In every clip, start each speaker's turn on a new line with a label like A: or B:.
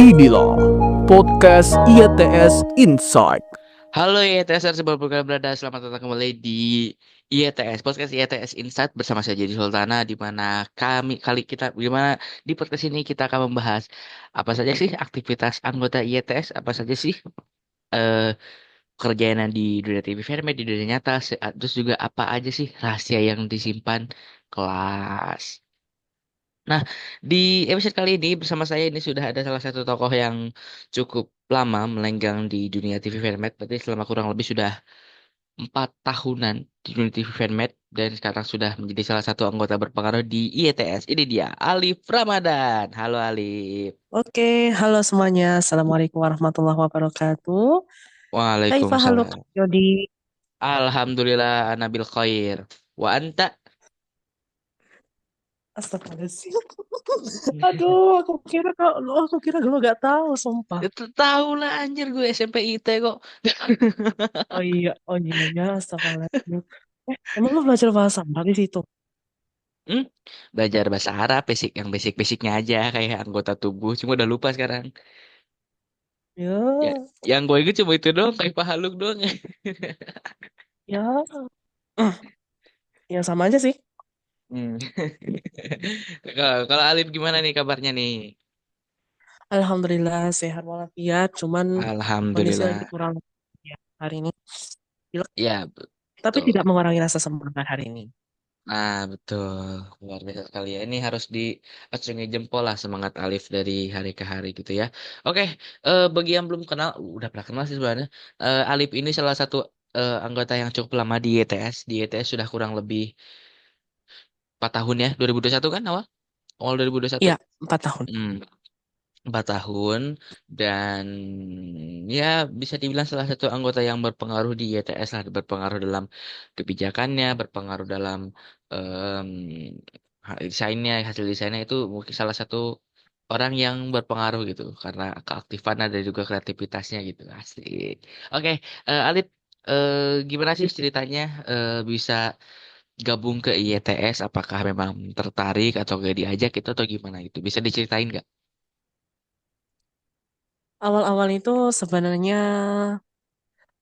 A: Inilah podcast IETS Insight.
B: Halo IETS, sebuah program berada. Selamat datang kembali di IETS, podcast IETS Insight bersama saya Jadi Sultana, di mana di podcast ini kita akan membahas apa saja sih aktivitas anggota IETS, apa saja sih eh kerjaan di dunia TV Fairmate, di dunia nyata, terus juga apa aja sih rahasia yang disimpan kelas. Nah, di episode kali ini bersama saya ini sudah ada salah satu tokoh yang cukup lama melenggang di dunia TV Fairmate, berarti selama kurang lebih sudah 4 tahunan di dunia TV Fairmate dan sekarang sudah menjadi salah satu anggota berpengaruh di IETS. Ini dia, Alif Ramadan. Halo Alif.
C: Oke, halo semuanya. Assalamualaikum warahmatullahi wabarakatuh. Kaifa halo Kak
B: Waalaikumsalam.
C: Yodi?
B: Alhamdulillah, Anabil Khair. Wa anta?
C: Astagfirullahaladzim. Aduh, aku kira gue gak tahu, sumpah.
B: Itu tahu lah anjir, gue SMP IT kok.
C: Oh iya ya, astagfirullahaladzim. Emang lu belajar bahasa Arab di situ?
B: Hmm? Belajar bahasa Arab, basic-basicnya aja kayak anggota tubuh, cuma udah lupa sekarang. Ya,
C: Ya,
B: yang gue inget cuma itu doang, kayak pahaluk doang.
C: ya, ya sama aja sih.
B: Hmm. Kalau Alif gimana nih kabarnya nih?
C: Alhamdulillah sehat walafiat, cuman kondisi lagi
B: Alhamdulillah.
C: kurang ya hari ini. Pilek,
B: Ya,
C: tapi
B: betul.
C: tidak mengurangi rasa semangat hari ini.
B: Nah, betul. Luar biasa sekali ya. Ini harus diacungi jempol lah semangat Alif dari hari ke hari gitu ya. Oke, bagi yang belum kenal, udah pernah kenal sih sebenarnya. Alif ini salah satu anggota yang cukup lama di YTS. Di YTS sudah kurang lebih 4 tahun ya. 2021 kan awal? Awal 2021.
C: Iya, 4 tahun.
B: Hmm, 4 tahun dan ya bisa dibilang salah satu anggota yang berpengaruh di YTS lah, berpengaruh dalam kebijakannya, berpengaruh dalam em, hasil desainnya itu mungkin salah satu orang yang berpengaruh gitu karena keaktifannya dan juga kreativitasnya gitu. Asik. Oke, Alif, gimana sih ceritanya bisa gabung ke IETS? Apakah memang tertarik atau gak diajak gitu atau gimana itu? Bisa diceritain nggak?
C: Awal-awal itu sebenarnya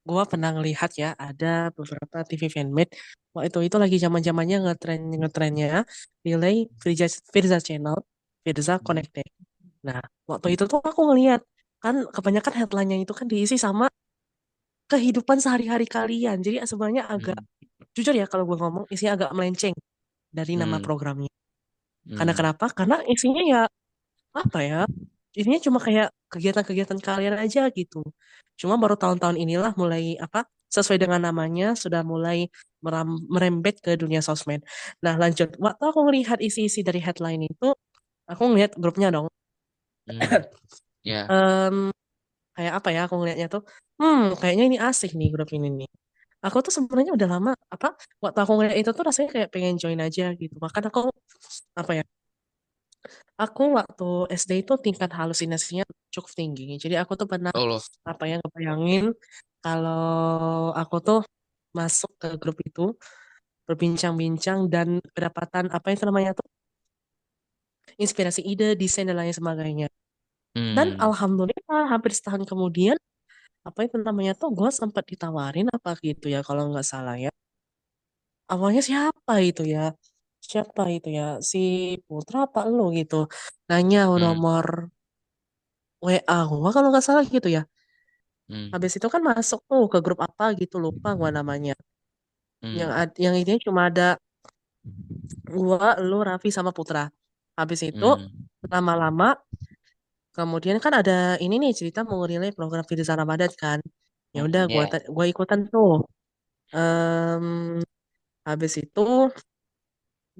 C: gua pernah ngelihat ya ada beberapa TV fanmade waktu itu lagi zaman-zamannya ngetrennya relay Firza Channel, Firza Connected. Nah, waktu itu tuh aku ngelihat kan kebanyakan headline-nya itu kan diisi sama kehidupan sehari-hari kalian. Jadi sebenarnya agak
B: Hmm.
C: jujur ya kalau gue ngomong isinya agak melenceng dari nama
B: Hmm.
C: programnya. Karena
B: Hmm.
C: kenapa? Karena isinya ya apa ya? Isinya cuma kayak kegiatan-kegiatan kalian aja gitu. Cuma baru tahun-tahun inilah mulai apa? Sesuai dengan namanya sudah mulai merembet ke dunia sosmed. Nah, lanjut. Waktu aku ngelihat isi-isi dari headline itu, aku ngelihat grupnya dong.
B: Hmm. Ya.
C: Em, kayak apa ya? Aku ngelihatnya tuh, kayaknya ini asik nih grup ini nih. Aku tuh sebenarnya udah lama apa? Waktu aku ngeliat itu tuh rasanya kayak pengen join aja gitu. Bahkan aku apa ya? Aku waktu SD itu tingkat halusinasinya cukup tinggi. Jadi aku tuh pernah
B: Allah.
C: apa ya ngebayangin kalau aku tuh masuk ke grup itu berbincang-bincang dan kedapatan apa itu namanya tuh inspirasi ide, desain dan lain sebagainya. Dan
B: Hmm.
C: alhamdulillah hampir setahun kemudian apa itu namanya tuh gue sempat ditawarin apa gitu ya kalau nggak salah ya. Awalnya siapa itu ya? Siapa itu ya? Si Putra apa lu gitu? Nanya
B: Hmm.
C: nomor WA gua kalau nggak salah gitu ya.
B: Hmm.
C: Habis itu kan masuk tuh ke grup apa gitu lupa gua namanya.
B: Hmm.
C: Yang ini cuma ada gua, lu, Raffi sama Putra. Habis itu
B: Hmm.
C: lama-lama kemudian kan ada ini nih cerita mau relay program Firza Ramadan kan. Ya udah
B: Hmm. Ya.
C: gua ikutan tuh. Em, habis itu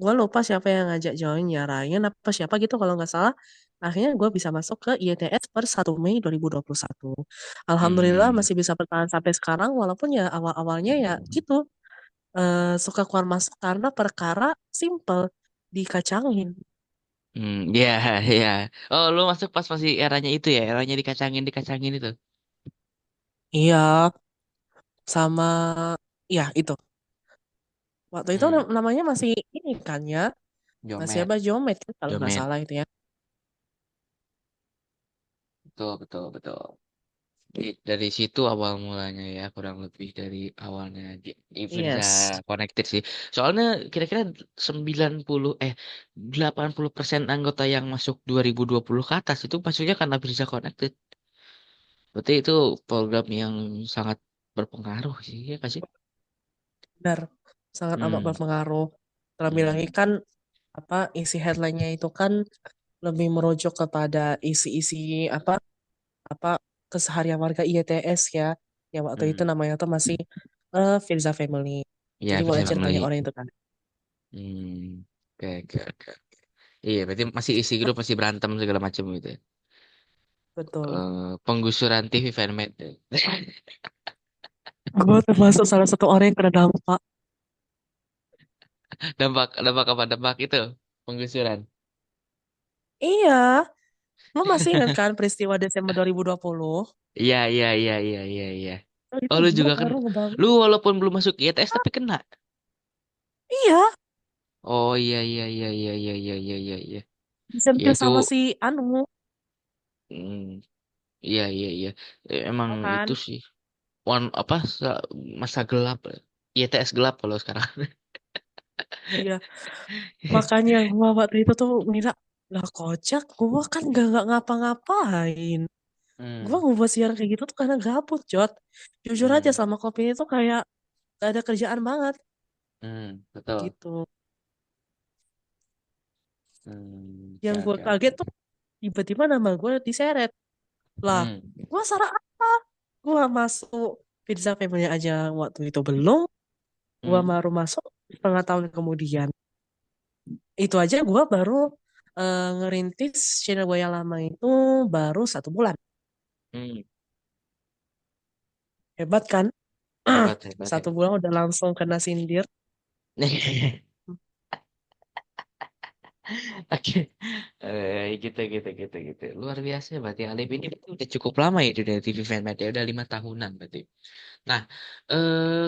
C: gua lupa siapa yang ngajak join ya Ryan apa siapa gitu kalau nggak salah. Akhirnya gue bisa masuk ke IETS per 1 Mei 2021. Alhamdulillah
B: Hmm.
C: masih bisa bertahan sampai sekarang walaupun ya awal-awalnya ya gitu suka keluar masuk karena perkara simple dikacangin.
B: Hmm. Ya. Ya. Oh, lu masuk pas masih eranya itu ya, eranya dikacangin itu.
C: Iya, sama ya itu. Waktu itu
B: Hmm.
C: namanya masih ini kan ya, masih
B: Jomet.
C: apa Jomet kan kalau nggak
B: Jomet.
C: salah itu ya.
B: betul, betul, betul. Dari situ awal mulanya ya, kurang lebih dari awalnya di Firza
C: Yes,
B: Connected sih. Soalnya kira-kira 80% anggota yang masuk 2020 ke atas itu masuknya karena Firza Connected. Berarti itu program yang sangat berpengaruh sih, ya kan sih?
C: benar. Sangat amat
B: Hmm,
C: berpengaruh. Terlebih lagi
B: hmm,
C: kan apa isi headline-nya itu kan lebih merujuk kepada isi-isi apa apa keseharian warga IETS ya. Yang waktu itu
B: hmm.
C: namanya tuh masih Firza Family.
B: Ya,
C: Jadi
B: Firza
C: wajar banyak
B: Family.
C: orang itu kan.
B: Hmm, oke, oke, oke. Iya, berarti masih isi grup, masih berantem segala macam gitu ya.
C: Betul.
B: Penggusuran TV fanmade.
C: Gue termasuk salah satu orang yang kena dampak.
B: Dampak, dampak apa? Dampak itu penggusuran.
C: Iya, lo masih ingat kan peristiwa Desember 2020?
B: Iya, iya, iya, iya, iya, iya.
C: Oh, itu
B: Oh, lu
C: gue
B: juga kan,
C: baru ngebangun.
B: lu walaupun belum masuk ITS tapi kena.
C: Iya,
B: Oh, iya, iya, iya, iya, iya, iya, iya, iya, iya. Ya
C: disentil
B: itu,
C: sama si Anu,
B: mm, iya, iya, iya. Emang
C: tau
B: itu
C: kan?
B: sih, one apa masa gelap, ITS gelap kalau sekarang.
C: Iya, makanya gue waktu itu tuh ngira, lah kocak, gue kan gak ngapa-ngapain. Gue
B: Hmm,
C: ngebuat siaran kayak gitu tuh karena gabut, Jot. Jujur aja
B: hmm,
C: sama kopi itu kayak gak ada kerjaan banget,
B: betul.
C: gitu.
B: Oke,
C: Yang gue
B: oke,
C: kaget tuh
B: oke.
C: tiba-tiba nama gue diseret. Lah,
B: Hmm,
C: gue salah apa? Gue masuk Pizza Family aja waktu itu belum. Gue
B: hmm,
C: baru masuk setengah tahun kemudian. Itu aja gue baru ngerintis channel gue yang lama itu baru 1 bulan.
B: hmm.
C: Hebat kan?
B: Hebat, hebat,
C: 1 bulan udah langsung kena sindir.
B: hebat. Oke, gitu, gitu, gitu, gitu. Luar biasa berarti Alif ini udah cukup lama ya di dunia TV Fanmade ya, udah 5 tahunan berarti. Nah,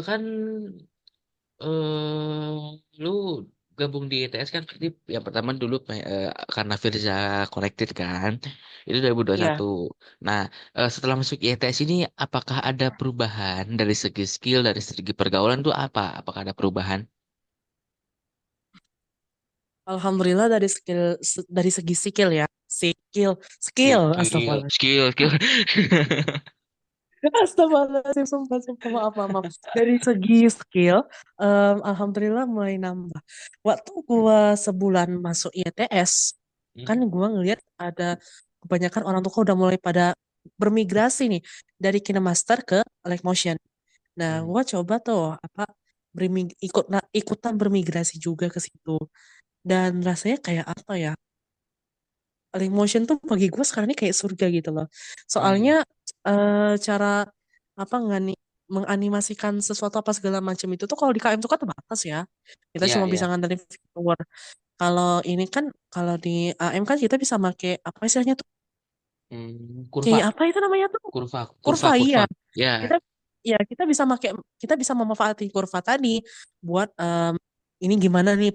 B: kan lu gabung di ITS kan berarti yang pertama dulu karena Firza Connected kan, itu 2021.
C: Iya,
B: Nah, setelah masuk ITS ini, apakah ada perubahan dari segi skill, dari segi pergaulan tuh apa? Apakah ada perubahan?
C: alhamdulillah dari segi skill ya. Skill, skill,
B: Skill,
C: astagfirullah.
B: skill, skill.
C: Astagfirullahaladzim, sumpah, sumpah, maaf, maaf, maaf. Dari segi skill, alhamdulillah mulai nambah. Waktu gua sebulan masuk ITS, kan
B: Hmm,
C: gua ngelihat ada kebanyakan orang tuh kok udah mulai pada bermigrasi nih dari KineMaster ke Motion. Nah,
B: hmm,
C: gua coba tuh apa ikutan bermigrasi juga ke situ. Dan rasanya kayak apa ya? Motion tuh bagi gue sekarang ini kayak surga gitu loh. Soalnya
B: hmm.
C: cara apa menganimasikan sesuatu apa segala macam itu tuh kalau di KM tuh kan terbatas ya. Kita
B: Ya,
C: cuma bisa
B: ya.
C: ngandelin viewer. Kalau ini kan kalau di AM kan kita bisa pakai apa istilahnya tuh?
B: Kurva,
C: Kayak apa itu namanya tuh?
B: kurva, kurva,
C: Kurva iya.
B: kurva. Ya.
C: Kita ya kita bisa memanfaatkan kurva tadi buat ini gimana nih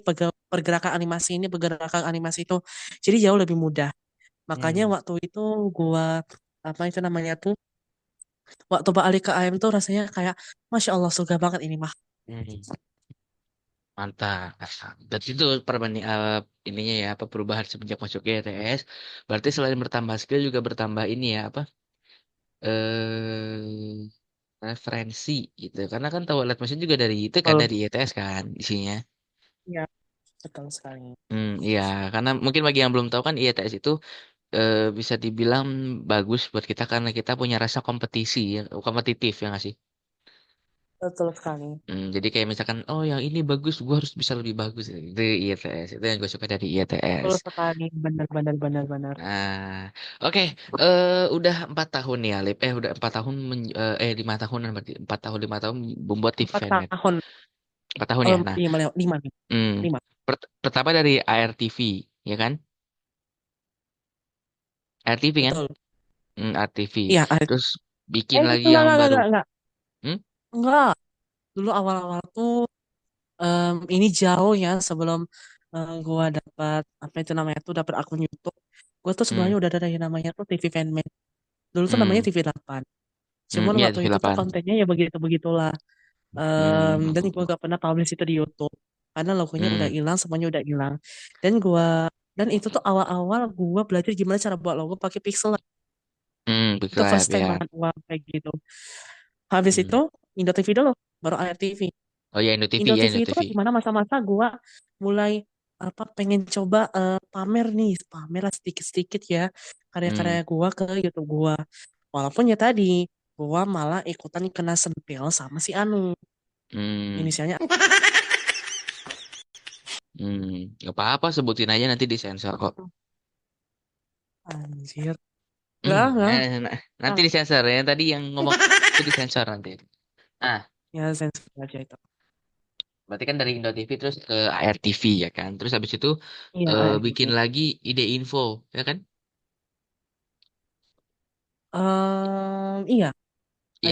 C: pergerakan animasi ini pergerakan animasi itu. Jadi jauh lebih mudah. Makanya
B: Hmm,
C: waktu itu gua apa itu namanya tuh waktu balik ke AM tuh rasanya kayak Masya Allah surga banget ini mah.
B: hmm. Mantap. Dan itu perbanding ininya ya apa perubahan semenjak masuk ke ETS. Berarti selain bertambah skill juga bertambah ini ya apa eh referensi gitu. Karena kan tahu alat mesin juga dari itu kan
C: Betul.
B: dari ETS kan isinya.
C: Iya, betul sekali.
B: Iya, karena mungkin bagi yang belum tahu kan IETS itu bisa dibilang bagus buat kita karena kita punya rasa kompetisi, ya, kompetitif ya nggak sih?
C: Betul sekali.
B: Jadi kayak misalkan, oh yang ini bagus, gua harus bisa lebih bagus. Itu IETS, itu yang gue suka dari IETS.
C: Betul sekali. Benar, benar, benar, benar.
B: Nah, oke, udah 4 tahun ya, Lip. Udah 4 tahun, 5 tahunan berarti 4 tahun 5 tahun membuat TV
C: 4
B: Fanmade.
C: tahun.
B: 4 tahun ya.
C: Oh,
B: Nah,
C: lima, lima, lima, nih.
B: hmm,
C: Lima.
B: pertama dari ARTV, ya kan? ARTV kan?
C: Betul.
B: RTV.
C: Iya,
B: Terus bikin lagi
C: enggak,
B: yang
C: enggak, enggak,
B: baru.
C: enggak, enggak.
B: Hmm?
C: Enggak. Dulu awal-awal tuh ini jauh ya sebelum gua dapat apa itu namanya tuh dapat akun YouTube. Gua tuh
B: Hmm.
C: sebenarnya udah ada yang namanya tuh TV Fanmade. Dulu tuh namanya
B: Hmm.
C: TV8. Cuman
B: Iya
C: waktu
B: TV
C: itu tuh
B: 8.
C: kontennya ya begitu-begitulah. Dan gue gak pernah publish itu di YouTube karena logonya udah
B: Hmm.
C: hilang, semuanya udah hilang. Dan gua dan itu tuh awal-awal gua belajar gimana cara buat logo pakai pixel.
B: Big
C: Itu first
B: Lab
C: time
B: ya.
C: banget gua kayak gitu. Habis itu
B: Hmm.
C: Indo TV dulu, baru AR TV.
B: Oh ya Indo TV
C: Indo
B: ya
C: TV
B: Indo
C: itu
B: TV.
C: di mana masa-masa gua mulai pengen coba pamer nih, pamer lah sedikit-sedikit ya
B: Hmm.
C: karya-karya gua ke YouTube gua. Walaupun ya tadi gua malah ikutan kena sentil sama si Anu.
B: Hmm.
C: Inisialnya
B: Gak apa-apa sebutin aja nanti disensor kok.
C: anjir. Enggak.
B: Nanti
C: Ah,
B: disensor ya. Tadi yang ngomong itu disensor nanti. Nah,
C: ya sensor aja itu.
B: berarti kan dari Indo TV terus ke AR TV ya kan. Terus habis itu
C: Iya, AR TV.
B: bikin lagi ide info ya kan?
C: Iya,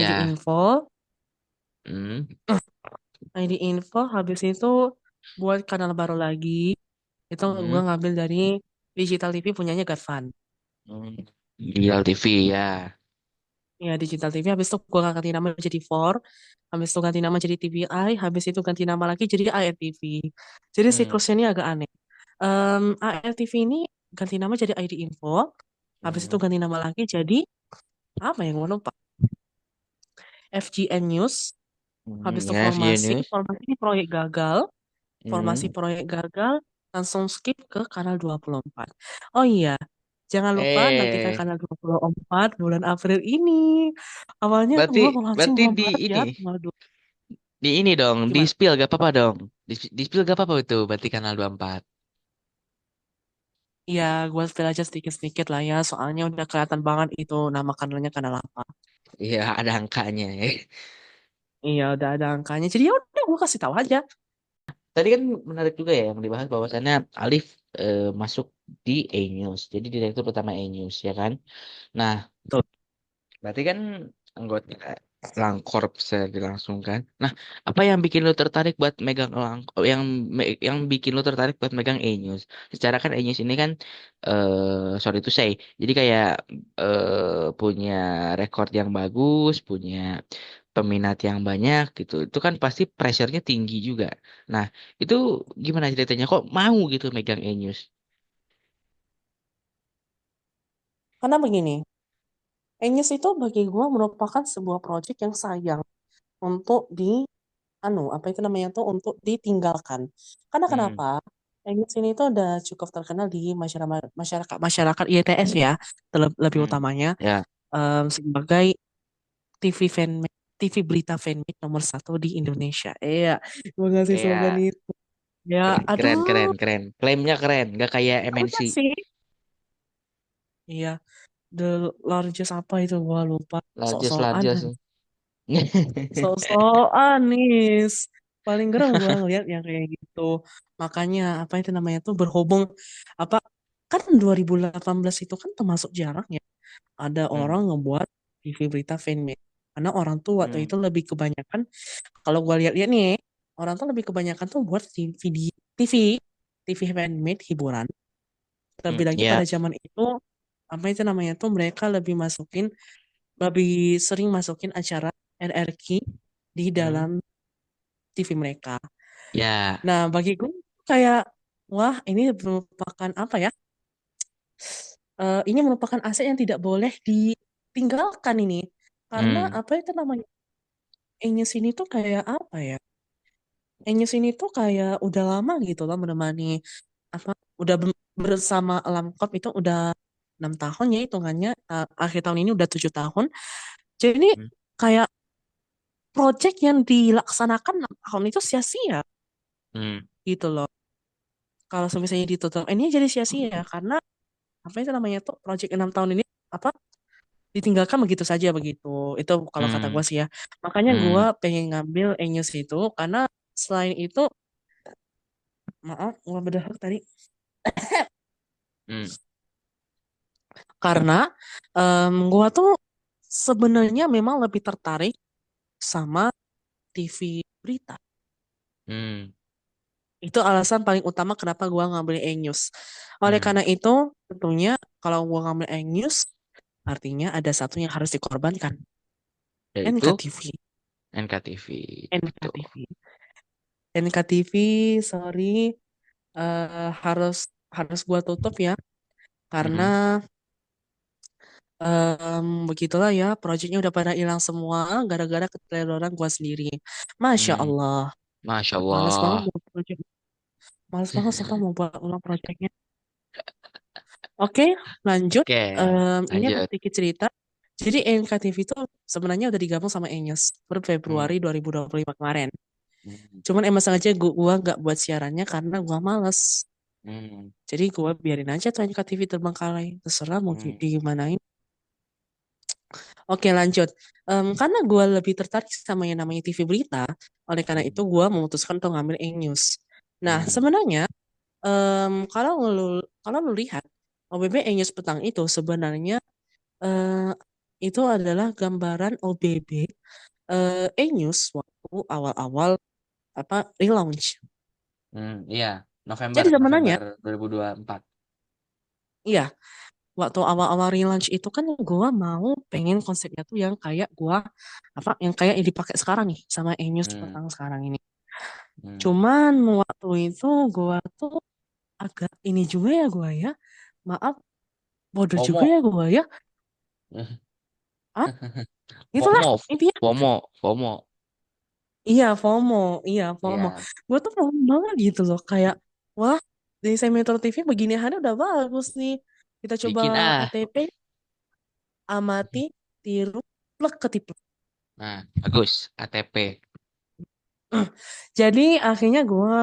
C: ID
B: Ya.
C: info,
B: Hmm.
C: ID info. Habis itu buat kanal baru lagi. Itu
B: Hmm.
C: gua ngambil dari Digital TV punyanya Gadfan.
B: Hmm. Real TV ya.
C: Ya, Digital TV. Habis itu gua ganti nama jadi For. Habis itu ganti nama jadi TVI. Habis itu ganti nama lagi jadi ARTV. Jadi
B: Hmm.
C: siklusnya ini agak aneh. ARTV ini ganti nama jadi ID info. Habis itu
B: Hmm.
C: ganti nama lagi jadi apa yang gua lupa. FGN News. Habis itu
B: Ya, View
C: formasi,
B: News.
C: formasi ini proyek gagal, formasi
B: Hmm.
C: proyek gagal, langsung skip ke kanal 24. Oh iya, jangan lupa nantikan
B: Eh,
C: kanal 24 bulan April ini. Awalnya
B: berarti
C: gua mau launching
B: berarti
C: 2
B: di
C: Maret ya,
B: ini,
C: tanggal 2.
B: di ini dong, di
C: Gimana?
B: spill gak apa-apa dong. Di spill gak apa-apa itu, berarti kanal 24.
C: Iya, gua spill aja sedikit-sedikit lah ya, soalnya udah kelihatan banget itu nama kanalnya kanal apa.
B: Iya, ada angkanya ya.
C: Iya, udah ada angkanya. Jadi ya udah gua kasih tahu aja.
B: Tadi kan menarik juga ya yang dibahas bahwasannya Alif masuk di E-News. Jadi direktur utama E-News ya kan. Nah,
C: Tuh.
B: berarti kan anggota Langkorp saya dilangsungkan. Nah, apa yang bikin lo tertarik buat megang yang bikin lo tertarik buat megang E-News? Secara kan E-News ini kan sorry to say, jadi kayak punya rekor yang bagus, punya peminat yang banyak gitu. Itu kan pasti pressure-nya tinggi juga. Nah, itu gimana ceritanya kok mau gitu megang E-News?
C: Karena begini, Enyes itu bagi gua merupakan sebuah proyek yang sayang untuk apa itu namanya tuh untuk ditinggalkan. Karena
B: Hmm,
C: kenapa? English ini tuh udah cukup terkenal di masyarakat ITS ya, lebih
B: hmm,
C: utamanya
B: ya,
C: sebagai TV fan TV berita fanmade nomor satu di Indonesia. Iya, mengasih slogan
B: iya.
C: itu. Ya,
B: Keren,
C: aduh,
B: keren, keren, keren. Klaimnya keren, gak kayak MNC.
C: udah sih. Iya, the largest apa itu gua lupa.
B: Largest,
C: Sok-sokan,
B: largest.
C: sok-sokan nis. Paling gerem gua ngeliat yang kayak gitu. Makanya apa itu namanya tuh berhubung apa kan 2018 itu kan termasuk jarang ya ada
B: Hmm,
C: orang ngebuat TV berita fanmade. Karena orang tuh waktu
B: hmm,
C: itu lebih kebanyakan kalau gua lihat-lihat nih orang tuh lebih kebanyakan tuh buat TV TV fanmade hiburan. Lebih lagi
B: ya,
C: pada zaman itu apa itu namanya tuh mereka lebih sering masukin acara NRQ di
B: hmm,
C: dalam TV mereka.
B: ya,
C: Nah, bagi gue kayak, wah ini merupakan apa ya? Ini merupakan aset yang tidak boleh ditinggalkan ini. Karena
B: hmm,
C: apa itu namanya? Enyes ini tuh kayak apa ya? Enyes ini tuh kayak udah lama gitu loh menemani apa? Udah bersama Lamkop itu udah 6 tahun ya hitungannya. Akhir tahun ini udah 7 tahun. Jadi ini
B: hmm,
C: kayak project yang dilaksanakan 6 tahun itu sia-sia
B: hmm,
C: gitu loh. Kalau misalnya ditutup, ini jadi sia-sia karena apa itu namanya tuh project 6 tahun ini apa ditinggalkan begitu saja begitu. Itu kalau kata gue
B: hmm,
C: sih ya. Makanya gue
B: hmm,
C: pengen ngambil e-news itu karena selain itu, maaf, gue berdahak tadi.
B: hmm,
C: Karena gue tuh sebenarnya memang lebih tertarik sama TV berita.
B: hmm,
C: Itu alasan paling utama kenapa gue ngambil e-news. Oleh
B: hmm,
C: karena itu, tentunya kalau gue ngambil e-news, Artinya ada satu yang harus dikorbankan.
B: Yaitu
C: NKTV.
B: NKTV. Betul.
C: NKTV. NKTV, sorry, harus harus gua tutup ya karena
B: Mhm.
C: begitulah ya, proyeknya udah pada hilang semua gara-gara keteledoran gua sendiri. Masya
B: Hmm.
C: Allah,
B: Masya
C: males banget
B: Allah.
C: mau project, males banget sumpah mau buat ulang proyeknya. Oke, lanjut.
B: Oke,
C: Ini ada
B: lanjut.
C: sedikit cerita. Jadi NKTV itu sebenarnya udah digabung sama Enyes per
B: Hmm.
C: Februari 2025 kemarin.
B: Hmm.
C: Cuman emang sengaja gua nggak buat siarannya karena gua males.
B: Hmm.
C: Jadi gua biarin aja tuh NKTV terbengkalai. Terserah mau
B: Hmm.
C: digimanain. Oke, lanjut. Karena gue lebih tertarik sama yang namanya TV berita, oleh karena itu
B: Hmm.
C: gue memutuskan untuk ngambil E-News. Nah,
B: Hmm.
C: sebenarnya kalau lu lihat OBB E-News petang itu sebenarnya eh, itu adalah gambaran OBB E-News waktu awal-awal apa relaunch.
B: Hmm. Iya, November,
C: Jadi
B: November
C: sebenarnya,
B: 2024.
C: iya, waktu awal-awal relaunch itu kan gue mau pengen konsepnya tuh yang kayak yang kayak yang dipakai sekarang nih sama E-News
B: Hmm.
C: petang sekarang ini.
B: Hmm.
C: Cuman waktu itu gua tuh agak ini juga ya gua ya. Maaf, bodoh juga
B: FOMO.
C: ya gua ya. Ah, itulah
B: FOMO.
C: intinya.
B: FOMO. FOMO.
C: Iya, FOMO. Iya, FOMO.
B: Iya,
C: Gua tuh FOMO banget gitu loh. Kayak, wah, dari Metro TV begini hari udah bagus nih. Kita coba
B: bikin ah.
C: ATP, amati, tiru, plek ketiplek.
B: Nah, bagus. ATP.
C: Jadi akhirnya gua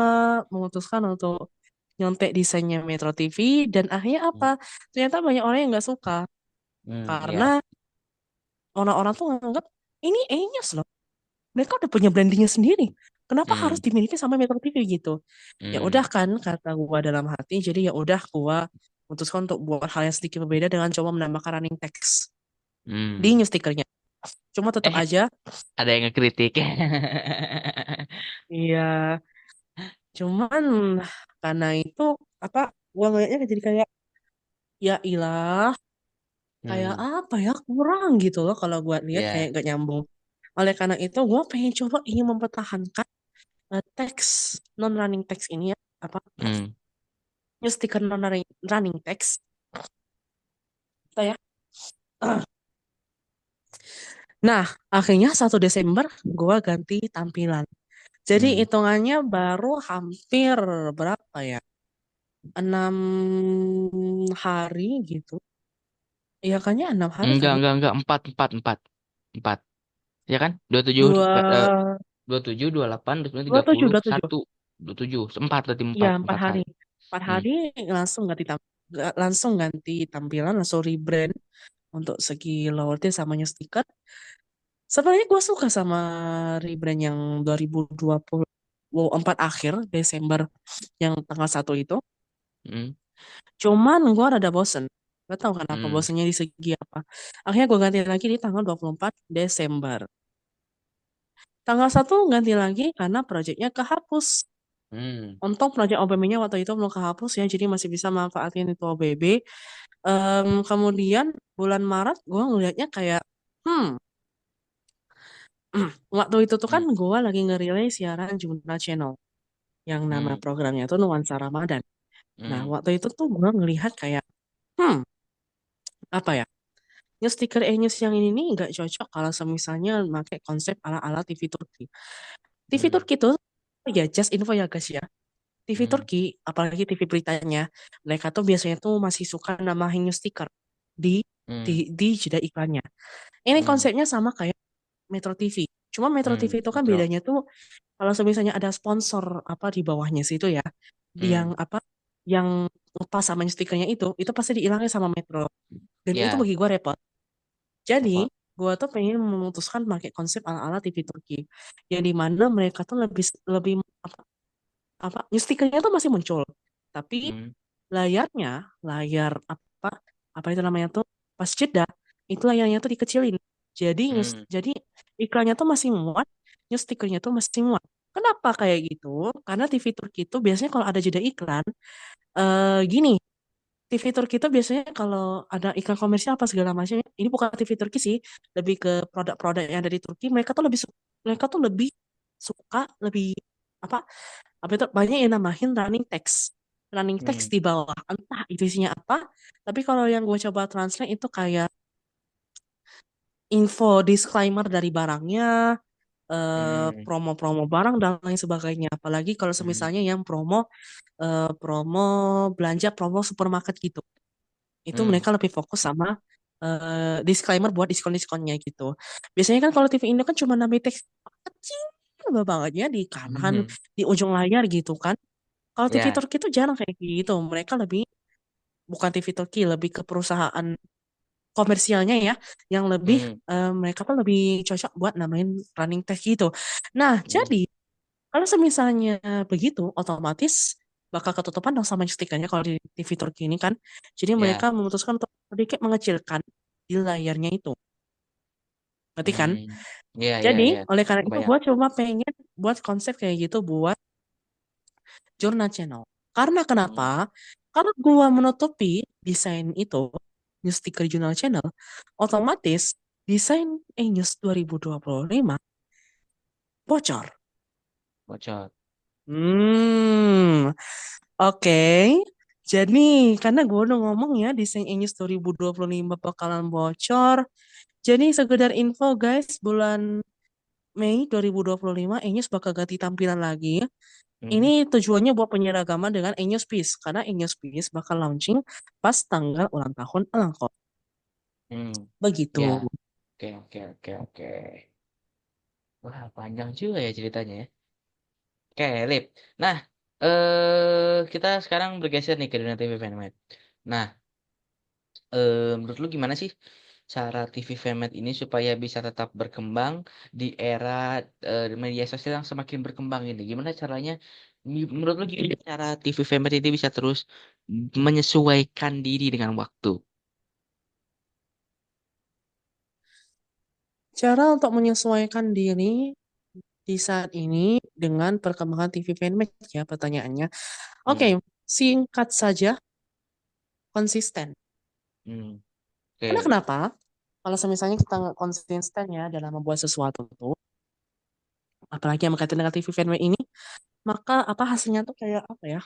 C: memutuskan untuk nyontek desainnya Metro TV dan akhirnya apa?
B: Hmm.
C: Ternyata banyak orang yang nggak suka karena
B: Iya.
C: orang-orang tuh nganggap ini Enyas loh. Mereka udah punya brandingnya sendiri. Kenapa harus
B: Hmm.
C: dimiliki sama Metro TV gitu? Ya udah
B: Hmm.
C: kan kata gua dalam hati. Jadi ya udah gua memutuskan untuk buat hal yang sedikit berbeda dengan coba menambahkan running text di
B: Hmm.
C: news stickernya. Cuma tetap
B: Eh,
C: aja,
B: ada yang ngekritik.
C: iya. Cuman karena itu apa? Gua ngeliatnya jadi kayak ya ilah, kayak
B: Hmm.
C: apa ya kurang gitu loh kalau gua lihat kayak
B: Iya.
C: gak nyambung. Oleh karena itu, gua pengen coba ingin mempertahankan teks non running text ini ya apa
B: Hmm.
C: news stiker non running text kita ya. Nah, akhirnya 1 Desember gue ganti tampilan. Jadi
B: Hmm.
C: hitungannya baru hampir berapa ya? 6 hari gitu. Iya kayaknya 6 hari kali.
B: Enggak. Empat, empat, empat. Empat. Ya kan? 27,
C: Dua,
B: 27, 28, 29,
C: dua tujuh,
B: 30,
C: dua tujuh.
B: 1, 27. Empat, berarti
C: Iya
B: empat.
C: 4
B: Empat
C: hari.
B: hari.
C: 4 hari
B: Hmm.
C: langsung ganti tampilan, langsung rebrand untuk segi lowercase sama new stiker. Sebenarnya gue suka sama rebrand yang 2024 akhir Desember yang tanggal 1 itu.
B: Hmm.
C: Cuman gue rada bosen. Gak tau kenapa
B: Hmm.
C: bosennya di segi apa. Akhirnya gue ganti lagi di tanggal 24 Desember. Tanggal 1 ganti lagi karena proyeknya kehapus.
B: Hmm.
C: Untung proyek OBB-nya waktu itu belum kehapus ya, jadi masih bisa manfaatin itu OBB. Kemudian bulan Maret gue ngelihatnya kayak, hmm, waktu itu tuh kan
B: Hmm.
C: gue lagi ngerilai siaran Jumlah Channel yang nama
B: Hmm.
C: programnya tuh Nuansa Ramadan. Nah,
B: Hmm.
C: waktu itu tuh gue ngelihat kayak, hmm, apa ya? News stiker E-News yang ini nih nggak cocok kalau semisalnya pakai konsep ala-ala TV Turki. TV
B: Hmm.
C: Turki tuh, ya just info ya guys ya. TV
B: Hmm.
C: Turki, apalagi TV beritanya, mereka tuh biasanya tuh masih suka namahin news stiker di di
B: Hmm.
C: di jeda iklannya. Ini
B: Hmm.
C: konsepnya sama kayak Metro TV. Cuma Metro TV
B: Hmm.
C: itu kan
B: Betul.
C: bedanya tuh kalau misalnya ada sponsor apa di bawahnya situ ya, yang
B: Hmm.
C: apa yang lepas sama stikernya itu pasti dihilangin sama Metro. Dan itu
B: Ya,
C: bagi gue repot. Jadi
B: repot.
C: gue tuh pengen memutuskan pakai konsep ala-ala TV Turki, yang dimana mereka tuh lebih lebih apa apa stikernya tuh masih muncul, tapi
B: Hmm.
C: layarnya layar apa apa itu namanya tuh pas jeda itu layarnya tuh dikecilin.
B: Hmm.
C: Jadi iklannya tuh masih muat, stikernya tuh masih muat. Kenapa kayak gitu? Karena TV Turki itu biasanya kalau ada jeda iklan, gini, TV Turki itu biasanya kalau ada iklan komersial apa segala macam, ini bukan TV Turki sih, lebih ke produk-produk yang dari Turki. Mereka tuh lebih suka lebih apa apa itu banyak yang namahin running text
B: Hmm.
C: di bawah. Entah itu isinya apa, tapi kalau yang gue coba translate itu kayak info disclaimer dari barangnya,
B: Hmm.
C: promo-promo barang dan lain sebagainya. Apalagi kalau
B: Hmm.
C: misalnya yang promo belanja, promo supermarket gitu. Itu
B: Hmm.
C: mereka lebih fokus sama disclaimer buat diskon-diskonnya gitu. Biasanya kan kalau TV Indo kan cuma nambahin teks kecil banget ya di kanan,
B: Hmm.
C: di ujung layar gitu kan. Kalau TV
B: Ya.
C: Turki itu jarang kayak gitu. Mereka lebih, bukan TV Turki, lebih ke perusahaan komersialnya ya, yang lebih
B: Hmm.
C: mereka tuh lebih cocok buat namain running text gitu. Nah,
B: Hmm.
C: jadi kalau semisalnya begitu, otomatis bakal ketutupan dong sama stikernya kalau di TV Turki ini kan. Jadi mereka
B: Ya.
C: memutuskan untuk sedikit mengecilkan di layarnya itu. Ngerti kan?
B: Hmm. Ya, ya,
C: Jadi,
B: ya.
C: oleh karena itu
B: Kebayang.
C: gue cuma pengen buat konsep kayak gitu buat Jurnal Channel. Karena
B: Hmm.
C: kenapa? Karena gue menutupi desain itu, news stiker Jurnal Channel, otomatis desain E-News 2025 bocor.
B: Bocor.
C: Hmm, oke. Jadi, karena gue udah ngomong ya, desain E-News 2025 bakalan bocor. Jadi, sekedar info guys, bulan Mei 2025 E-News bakal ganti tampilan lagi.
B: Hmm.
C: Ini tujuannya buat penyeragaman dengan E-News Peace. Karena E-News Peace bakal launching pas tanggal ulang tahun Elangkot.
B: Hmm.
C: Begitu.
B: Ya. Oke, oke, oke, oke. Wah, panjang juga ya ceritanya ya. Oke, Lip. Nah, kita sekarang bergeser nih ke dunia TV Fandom. Nah, menurut lu gimana sih cara TV Fandom ini supaya bisa tetap berkembang di era media sosial yang semakin berkembang ini? Gimana caranya? Menurut lu gimana cara TV Fandom ini bisa terus menyesuaikan diri dengan waktu?
C: Cara untuk menyesuaikan diri di saat ini dengan perkembangan TV fanmade ya pertanyaannya. Oke,
B: Hmm.
C: singkat saja, konsisten.
B: Hmm.
C: Karena
B: Oke.
C: kenapa? Kalau misalnya kita nggak konsisten ya dalam membuat sesuatu tuh, apalagi yang berkaitan dengan TV fanmade ini, maka apa hasilnya tuh kayak apa ya?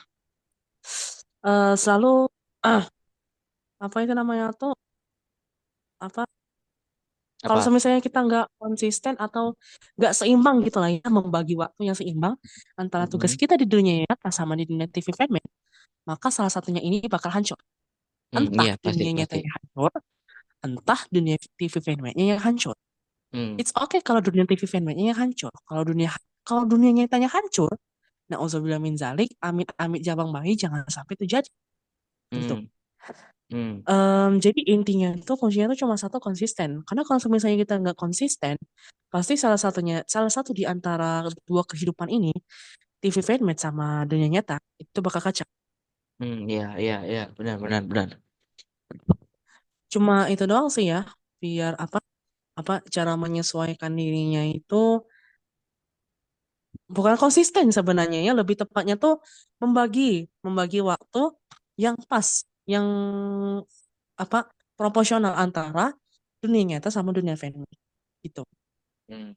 C: Selalu ah apa itu namanya tuh apa? Kalau
B: Apa?
C: misalnya kita nggak konsisten atau nggak seimbang gitu lah ya, membagi waktu yang seimbang antara tugas
B: Hmm.
C: kita di dunia nyata sama di dunia TV fanmade, maka salah satunya ini bakal hancur.
B: Hmm.
C: Entah
B: Iya, pasti,
C: dunia
B: pasti.
C: nyatanya hancur, entah dunia TV fanmade-nya yang hancur.
B: Hmm.
C: It's okay kalau dunia TV fanmade-nya yang hancur. Kalau dunia nyatanya hancur, nauzubillah min zalik, amit-amit jabang bayi, jangan sampai itu jadi. Gitu.
B: Hmm. Hmm.
C: Jadi intinya itu kuncinya itu cuma satu, konsisten. Karena kalau misalnya kita nggak konsisten, pasti salah satu di antara dua kehidupan ini, TV fanmade sama dunia nyata, itu bakal kacau.
B: Hmm. Iya, iya, iya. Benar, benar, benar.
C: Cuma itu doang sih ya, biar apa cara menyesuaikan dirinya itu bukan konsisten sebenarnya ya, lebih tepatnya tuh membagi membagi waktu yang pas, yang apa proporsional antara dunia nyata sama dunia fanmade gitu.
B: Hmm.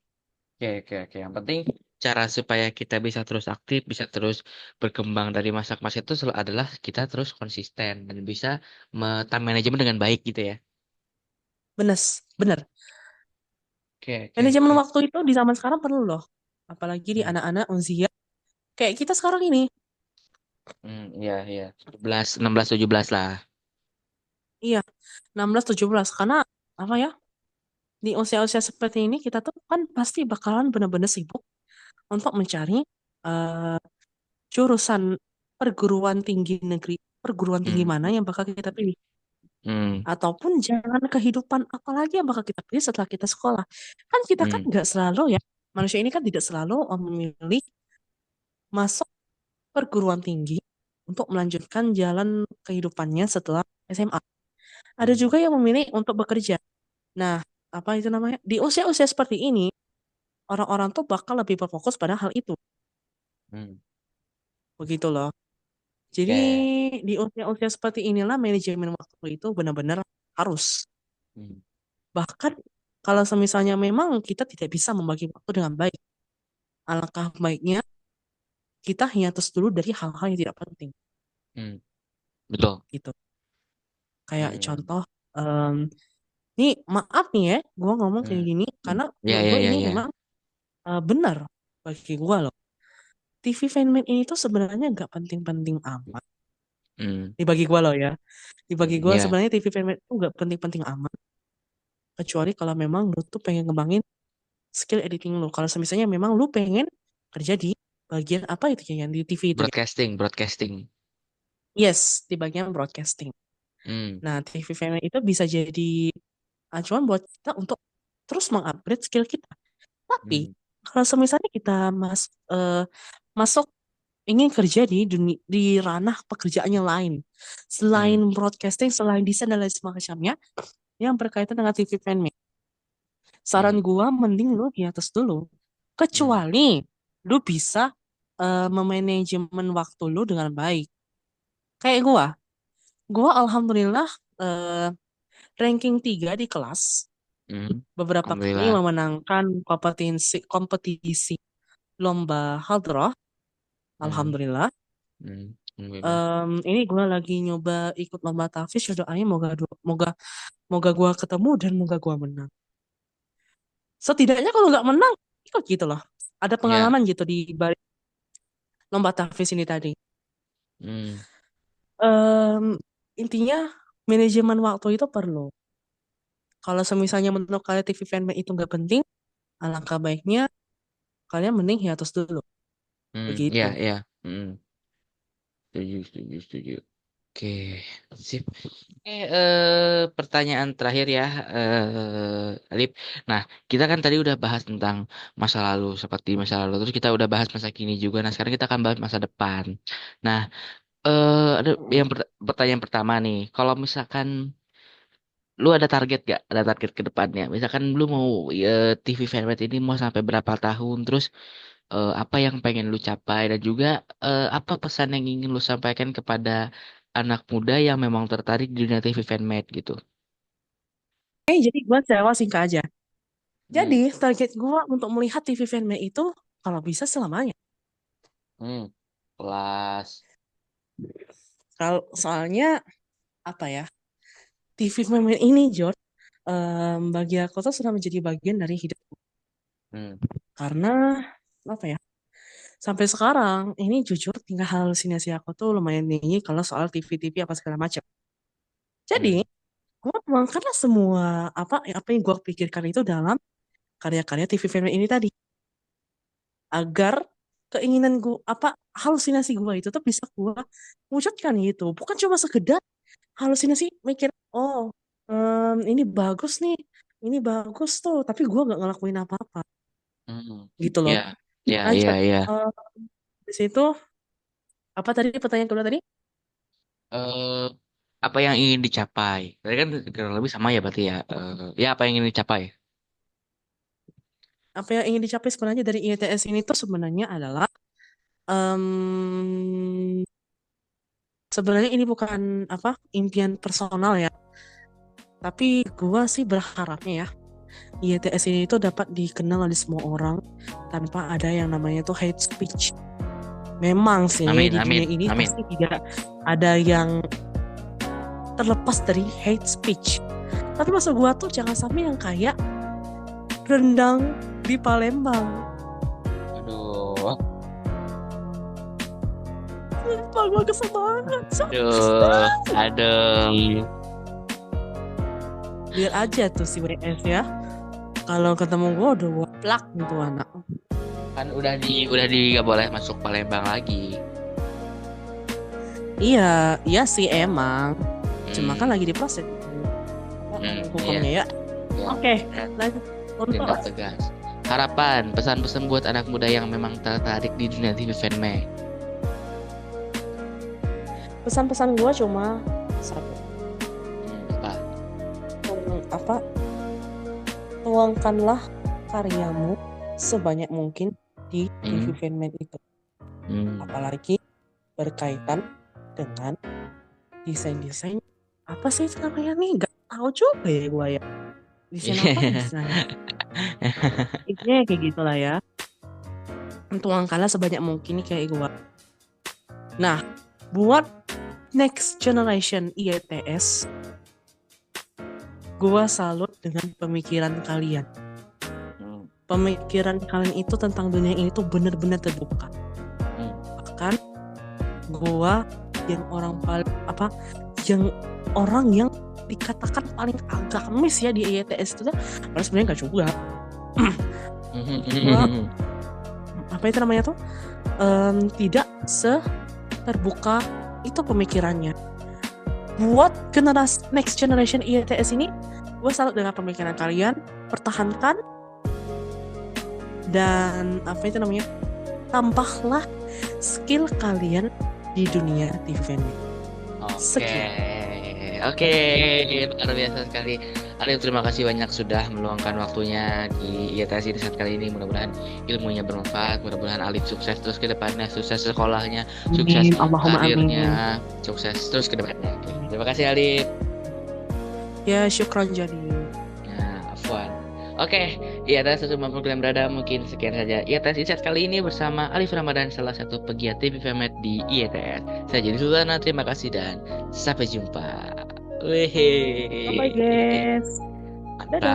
B: Oke, oke, oke. Yang penting cara supaya kita bisa terus aktif, bisa terus berkembang dari masa ke masa itu selalu adalah kita terus konsisten dan bisa time manajemen dengan baik gitu ya.
C: Bener.
B: Oke, oke,
C: Manajemen
B: oke.
C: waktu itu di zaman sekarang perlu loh. Apalagi di
B: Hmm.
C: anak-anak usia kayak kita sekarang ini.
B: Hmm, iya, iya. 17, 16, 17 lah.
C: Iya, 16 17 karena apa ya? Di usia-usia seperti ini kita tuh kan pasti bakalan bener-bener sibuk untuk mencari eh, jurusan perguruan tinggi negeri, perguruan tinggi
B: Hmm.
C: mana yang bakal kita pilih.
B: Hmm.
C: Ataupun jalan kehidupan apalagi yang bakal kita pilih setelah kita sekolah. Kan kita kan
B: Hmm.
C: nggak selalu ya, manusia ini kan tidak selalu memilih masuk perguruan tinggi untuk melanjutkan jalan kehidupannya setelah SMA. Ada
B: Hmm.
C: juga yang memilih untuk bekerja. Nah, apa itu namanya? Di usia-usia seperti ini, orang-orang tuh bakal lebih berfokus pada hal itu.
B: Hmm.
C: Begitu loh. Jadi
B: Oke.
C: di usia-usia seperti inilah manajemen waktu itu benar-benar harus.
B: Hmm.
C: Bahkan kalau semisalnya memang kita tidak bisa membagi waktu dengan baik, alangkah baiknya kita hiatus dulu dari hal-hal yang tidak penting
B: Hmm. Betul.
C: gitu. Kayak
B: Hmm.
C: contoh, em, nih maaf nih ya, gue ngomong kayak
B: Hmm.
C: gini
B: Hmm.
C: karena
B: Ya,
C: menurut
B: ya,
C: gue
B: ya,
C: ini
B: ya.
C: memang benar bagi gue loh. TV fanmade ini tuh sebenarnya nggak penting-penting amat.
B: Hmm.
C: Dibagi gue loh ya. Dibagi gue
B: Ya.
C: sebenarnya TV fanmade itu nggak penting-penting amat. Kecuali kalau memang lu tuh pengen ngembangin skill editing lu. Kalau misalnya memang lu pengen kerja di bagian apa itu ya, yang di TV itu ya.
B: Broadcasting.
C: Yes, di bagian broadcasting.
B: Hmm.
C: Nah, TV fanmade itu bisa jadi acuan buat kita untuk terus mengupgrade skill kita. Tapi
B: Hmm.
C: kalau misalnya kita masuk ingin kerja di dunia di ranah pekerjaan yang lain selain
B: Hmm.
C: broadcasting, selain desain dan lain semacamnya yang berkaitan dengan TV fanmade, saran
B: Hmm.
C: gua mending lu hiatus dulu.
B: Hmm.
C: Kecuali lu bisa memanajemen waktu lu dengan baik. Kayak gua alhamdulillah eh, ranking 3 di kelas.
B: Hmm.
C: Beberapa kali
B: Alhamdulillah.
C: memenangkan kompetisi lomba hadroh.
B: Hmm.
C: Alhamdulillah.
B: Hmm. Alhamdulillah.
C: Ini gue lagi nyoba ikut lomba tahfiz. Ya doain moga moga moga gue ketemu dan moga gue menang. Setidaknya kalau nggak menang, ikut gitu loh. Ada
B: Ya.
C: pengalaman gitu di balik lomba tahfiz ini tadi.
B: Hmm.
C: Em, Intinya manajemen waktu itu perlu. Kalau semisalnya menurut kalian TV fanmade itu nggak penting, alangkah baiknya kalian mending hiatus dulu.
B: Hmm.
C: Begitu.
B: Ya, ya. Hmm. Setuju. Oke, sip. Pertanyaan terakhir ya, Alip. Nah, kita kan tadi udah bahas tentang masa lalu, seperti masa lalu. Terus kita udah bahas masa kini juga. Nah, sekarang kita akan bahas masa depan. Nah, ada yang pertanyaan pertama nih. Kalau misalkan lu ada target gak? Ada target ke depannya. Misalkan lu mau TV Favorite ini mau sampai berapa tahun? Terus apa yang pengen lu capai dan juga apa pesan yang ingin lu sampaikan kepada anak muda yang memang tertarik di dunia TV fanmade gitu.
C: Jadi gue jawab singkat aja.
B: Hmm.
C: Jadi target gue untuk melihat TV fanmade itu kalau bisa selamanya.
B: Hmm. Kelas.
C: Kalau soalnya apa ya? TV fanmade ini, Jod, bagi aku tuh sudah menjadi bagian dari hidup.
B: Hmm.
C: Karena apa ya? Sampai sekarang ini jujur tinggal halusinasi aku tuh lumayan tinggi kalau soal TV-TV apa segala macam. Jadi,
B: Hmm.
C: gue karena semua apa yang gue pikirkan itu dalam karya-karya TV fanmade ini tadi agar keinginan gue halusinasi gue itu tuh bisa gue wujudkan gitu. Bukan cuma sekedar halusinasi mikir, oh ini bagus nih, ini bagus tuh, tapi gue nggak ngelakuin apa-apa
B: Hmm.
C: gitu loh.
B: Ya, ya,
C: Nah,
B: ya, ya.
C: eh, di situ apa tadi pertanyaan kedua tadi?
B: eh Apa yang ingin dicapai? Tadi kan kurang lebih sama ya berarti ya. Ya apa yang ingin dicapai?
C: Apa yang ingin dicapai sebenarnya dari IETS ini tuh sebenarnya adalah em, sebenarnya ini bukan impian personal ya, tapi gue sih berharapnya ya IETS ini tuh dapat dikenal oleh semua orang tanpa ada yang namanya tuh hate speech. Memang sih
B: Amin,
C: di dunia
B: amin,
C: ini
B: amin.
C: pasti tidak ada yang terlepas dari hate speech. Tapi maksud gua tuh jangan sampai yang kayak rendang di Palembang.
B: Aduh,
C: Sumpah gua kesel banget.
B: aduh.
C: Biar aja tuh si WS ya. Kalau ketemu gua udah gua plak gitu anak.
B: Kan udah di gak boleh masuk Palembang lagi.
C: Iya, iya sih emang. Cuma kan
B: Hmm.
C: lagi diproses
B: Iya,
C: hukumnya ya.
B: ya.
C: Oke, lanjut untuk
B: Tindak tegas. Harapan, pesan-pesan buat anak muda yang memang tertarik di dunia TV fanmade.
C: pesan-pesan gua cuma satu.
B: Apa?
C: Apa tuangkanlah karyamu sebanyak mungkin di TV
B: Hmm.
C: fanmade itu.
B: Hmm.
C: Apalagi berkaitan dengan desain-desain apa sih itu namanya nih? Gak tahu juga ya gue ya. Desain apa istilahnya? Intinya kayak gitulah ya. Tuang kalah sebanyak mungkin nih kayak gue. Nah, buat next generation IETS, gue salut dengan pemikiran kalian. Pemikiran kalian itu tentang dunia ini tuh benar-benar terbuka. Bahkan gue yang orang paling yang dikatakan paling agamis ya di IETS itu, padahal sebenarnya nggak juga. Gua, apa itu namanya tuh tidak seterbuka itu pemikirannya. Buat next generation IETS ini, gue salut dengan pemikiran kalian. Pertahankan dan apa itu namanya, tambahlah skill kalian di dunia TV Fanmade.
B: Oke, luar biasa sekali. Arif, terima kasih banyak sudah meluangkan waktunya di IETS ini saat kali ini. Mudah-mudahan ilmunya bermanfaat. Mudah-mudahan Alif sukses terus ke depannya, sukses sekolahnya, sukses karirnya, sukses terus ke depannya. Terima kasih Alif.
C: Ya, syukron jadi.
B: Nah, afwan. Oke, IETS sesuatu kalian berada. Mungkin sekian saja IETS Insight kali ini bersama Alif Ramadan, salah satu pegiat TV Fanmade di IETS. Saya Jadi Sultana, terima kasih dan sampai jumpa.
C: Bye guys.
B: Mantap.